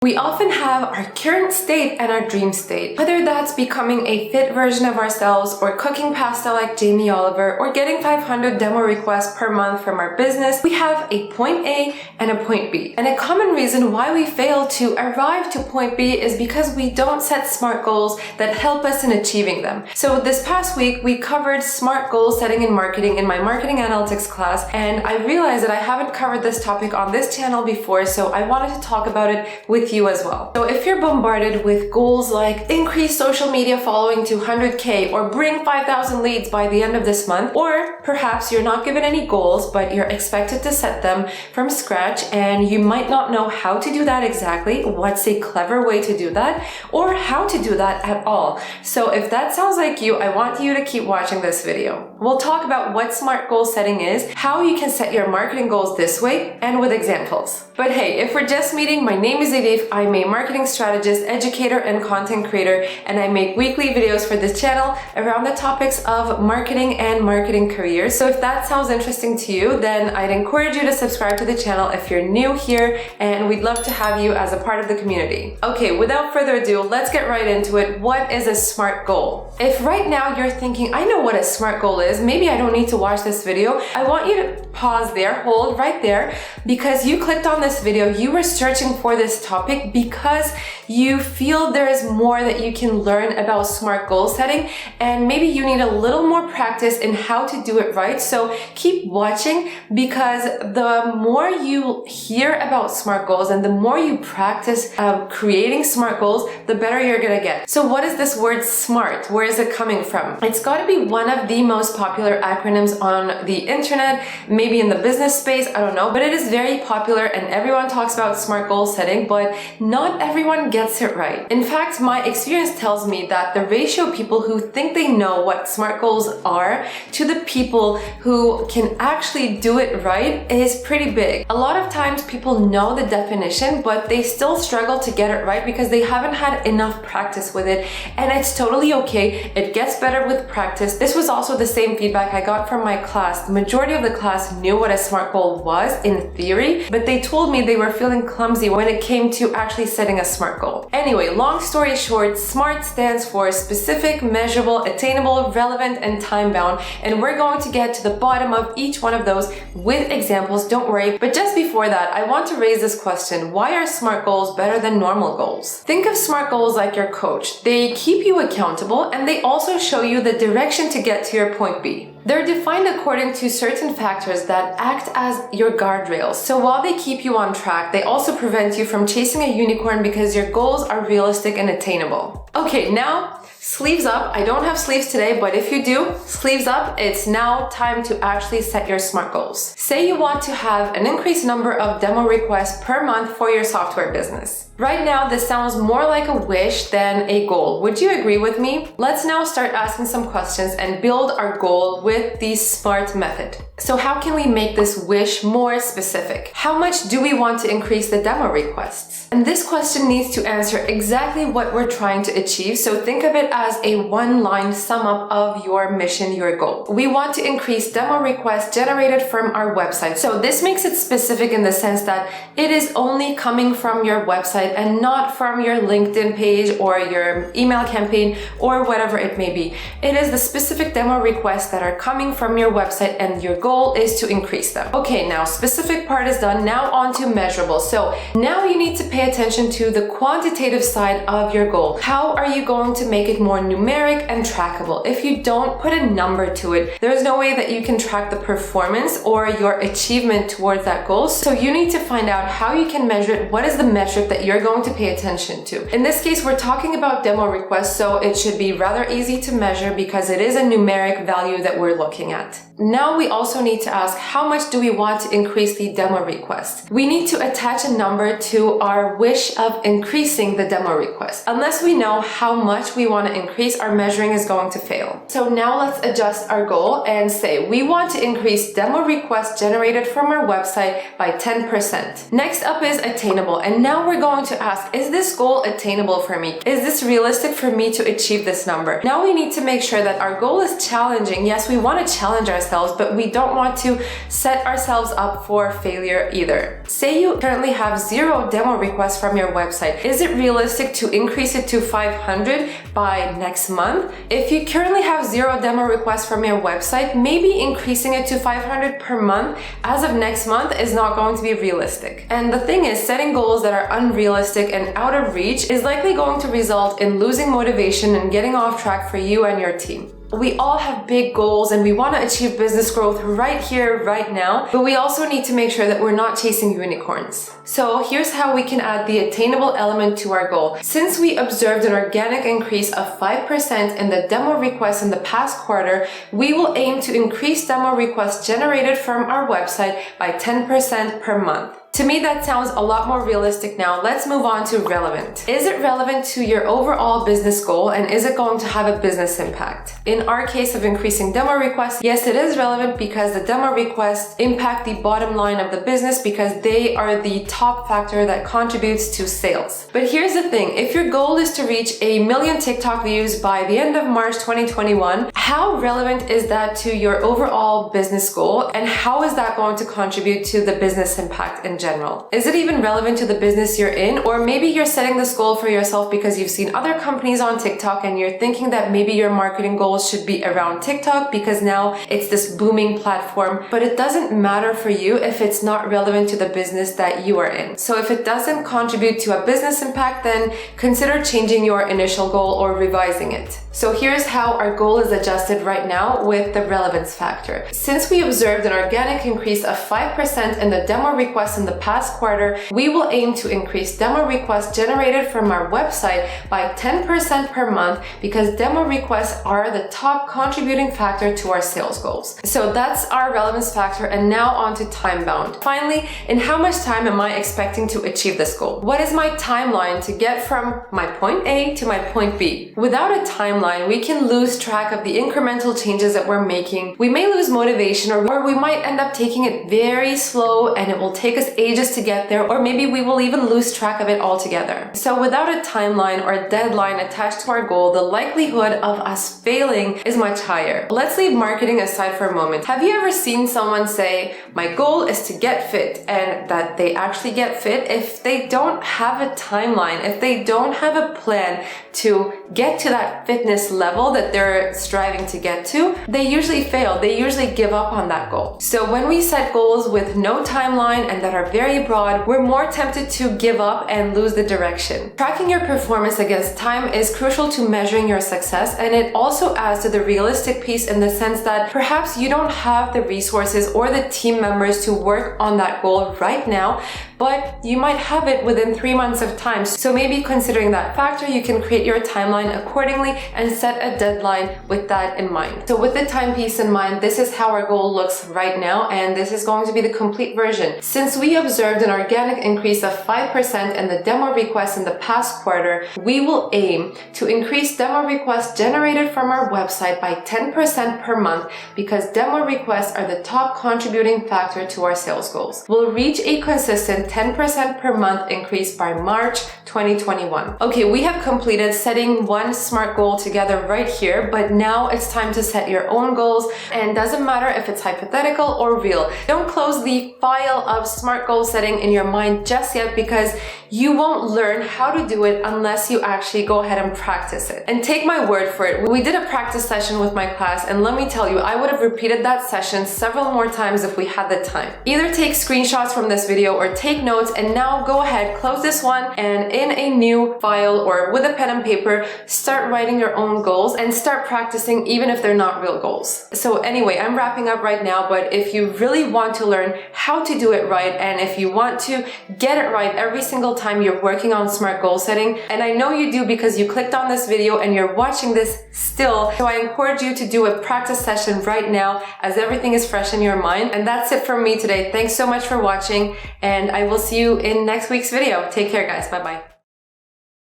We often have our current state and our dream state. Whether that's becoming a fit version of ourselves or cooking pasta like Jamie Oliver or getting 500 demo requests per month from our business, we have a point A and a point B. And a common reason why we fail to arrive to point B is because we don't set SMART goals that help us in achieving them. So this past week, we covered SMART goal setting in marketing in my marketing analytics class, and I realized that I haven't covered this topic on this channel before, so I wanted to talk about it with you as well. So if you're bombarded with goals like increase social media following to 100K or bring 5,000 leads by the end of this month, or perhaps you're not given any goals, but you're expected to set them from scratch and you might not know how to do that exactly, what's a clever way to do that, or how to do that at all. So if that sounds like you, I want you to keep watching this video. We'll talk about what SMART goal setting is, how you can set your marketing goals this way, and with examples. But hey, if we're just meeting, my name is Edith. I'm a marketing strategist, educator, and content creator, and I make weekly videos for this channel around the topics of marketing and marketing careers. So if that sounds interesting to you, then I'd encourage you to subscribe to the channel if you're new here, and we'd love to have you as a part of the community. Okay, without further ado, let's get right into it. What is a SMART goal? If right now you're thinking, I know what a SMART goal is, maybe I don't need to watch this video, I want you to pause there, hold right there, because you clicked on this video, you were searching for this topic because you feel there is more that you can learn about SMART goal setting, and maybe you need a little more practice in how to do it right. So keep watching, because the more you hear about SMART goals and the more you practice creating SMART goals, the better you're gonna get. So what is this word SMART? Where is it coming from? It's got to be one of the most popular acronyms on the internet, maybe in the business space, I don't know, but it is very popular and everyone talks about SMART goal setting, but not everyone gets it right. In fact, my experience tells me that the ratio of people who think they know what SMART goals are to the people who can actually do it right is pretty big. A lot of times people know the definition, but they still struggle to get it right because they haven't had enough practice with it, and it's totally okay. It gets better with practice. This was also the same feedback I got from my class. The majority of the class knew what a SMART goal was in theory, but they told me they were feeling clumsy when it came to actually setting a SMART goal. Anyway, long story short, SMART stands for specific, measurable, attainable, relevant, and time-bound, and we're going to get to the bottom of each one of those with examples, don't worry. But just before that, I want to raise this question: why are SMART goals better than normal goals? Think of SMART goals like your coach. They keep you accountable, and they also show you the direction to get to your point B. They're defined according to certain factors that act as your guardrails. So while they keep you on track, they also prevent you from chasing a unicorn because your goals are realistic and attainable. Okay, now sleeves up. I don't have sleeves today, but if you do, sleeves up. It's now time to actually set your SMART goals. Say you want to have an increased number of demo requests per month for your software business. Right now, this sounds more like a wish than a goal. Would you agree with me? Let's now start asking some questions and build our goal with the SMART method. So how can we make this wish more specific? How much do we want to increase the demo requests? And this question needs to answer exactly what we're trying to achieve. So think of it as a one-line sum up of your mission, your goal. We want to increase demo requests generated from our website. So this makes it specific in the sense that it is only coming from your website and not from your LinkedIn page or your email campaign or whatever it may be. It is the specific demo requests that are coming from your website, and your goal is to increase them. Okay, now specific part is done. Now on to measurable. So now you need to pay attention to the quantitative side of your goal. How are you going to make it more numeric and trackable? If you don't put a number to it, there's no way that you can track the performance or your achievement towards that goal. So you need to find out how you can measure it. What is the metric that you're going to pay attention to? In this case, we're talking about demo requests, so it should be rather easy to measure because it is a numeric value that we're looking at. Now we also need to ask, how much do we want to increase the demo request? We need to attach a number to our wish of increasing the demo request. Unless we know how much we want to increase, our measuring is going to fail. So now let's adjust our goal and say we want to increase demo requests generated from our website by 10%. Next up is attainable, and now we're going to ask, is this goal attainable for me? Is this realistic for me to achieve this number? Now we need to make sure that our goal is challenging. Yes, we want to challenge ourselves, but we don't don't want to set ourselves up for failure either. Say you currently have 0 demo requests from your website. Is it realistic to increase it to 500 by next month? If you currently have 0 demo requests from your website, maybe increasing it to 500 per month as of next month is not going to be realistic. And the thing is, setting goals that are unrealistic and out of reach is likely going to result in losing motivation and getting off track for you and your team. We all have big goals and we want to achieve business growth right here, right now, but we also need to make sure that we're not chasing unicorns. So here's how we can add the attainable element to our goal. Since we observed an organic increase of 5% in the demo requests in the past quarter, we will aim to increase demo requests generated from our website by 10% per month. To me, that sounds a lot more realistic now. Let's move on to relevant. Is it relevant to your overall business goal, and is it going to have a business impact? In our case of increasing demo requests, yes, it is relevant because the demo requests impact the bottom line of the business because they are the top factor that contributes to sales. But here's the thing, if your goal is to reach 1 million TikTok views by the end of March 2021, how relevant is that to your overall business goal, and how is that going to contribute to the business impact in general? Is it even relevant to the business you're in? Or maybe you're setting this goal for yourself because you've seen other companies on TikTok and you're thinking that maybe your marketing goals should be around TikTok because now it's this booming platform, but it doesn't matter for you if it's not relevant to the business that you are in. So if it doesn't contribute to a business impact, then consider changing your initial goal or revising it. So here's how our goal is adjusted right now with the relevance factor. Since we observed an organic increase of 5% in the demo requests in the past quarter, we will aim to increase demo requests generated from our website by 10% per month because demo requests are the top contributing factor to our sales goals. So that's our relevance factor, and now on to time bound. Finally, in how much time am I expecting to achieve this goal? What is my timeline to get from my point A to my point B? Without a timeline, we can lose track of the incremental changes that we're making. We may lose motivation, or we might end up taking it very slow and it will take us ages to get there, or maybe we will even lose track of it altogether. So without a timeline or deadline attached to our goal, the likelihood of us failing is much higher. Let's leave marketing aside for a moment. Have you ever seen someone say, my goal is to get fit, and that they actually get fit if they don't have a timeline, if they don't have a plan to get to that fitness level that they're striving to get to? They usually fail. They usually give up on that goal. So when we set goals with no timeline and that are very broad, we're more tempted to give up and lose the direction. Tracking your performance against time is crucial to measuring your success, and it also adds to the realistic piece in the sense that perhaps you don't have the resources or the team members to work on that goal right now, but you might have it within 3 months of time. So maybe considering that factor, you can create your timeline accordingly and set a deadline with that in mind. So with the time piece in mind, this is how our goal looks right now, and this is going to be the complete version. Since we observed an organic increase of 5% in the demo requests in the past quarter, we will aim to increase demo requests generated from our website by 10% per month because demo requests are the top contributing factor to our sales goals. We'll reach a consistent 10% per month increase by March 2021. Okay, we have completed setting one SMART goal together right here, but now it's time to set your own goals, and doesn't matter if it's hypothetical or real. Don't close the file of SMART goal setting in your mind just yet because you won't learn how to do it unless you actually go ahead and practice it. And take my word for it, we did a practice session with my class, and let me tell you, I would have repeated that session several more times if we had the time. Either take screenshots from this video or take notes, and now go ahead, close this one, and in a new file or with a pen and paper, start writing your own goals and start practicing even if they're not real goals. So anyway, I'm wrapping up right now, but if you really want to learn how to do it right, and if you want to get it right every single time you're working on SMART goal setting, and I know you do because you clicked on this video and you're watching this still, so I encourage you to do a practice session right now as everything is fresh in your mind. And that's it from me today. Thanks so much for watching, and I will see you in next week's video. Take care, guys. Bye-bye.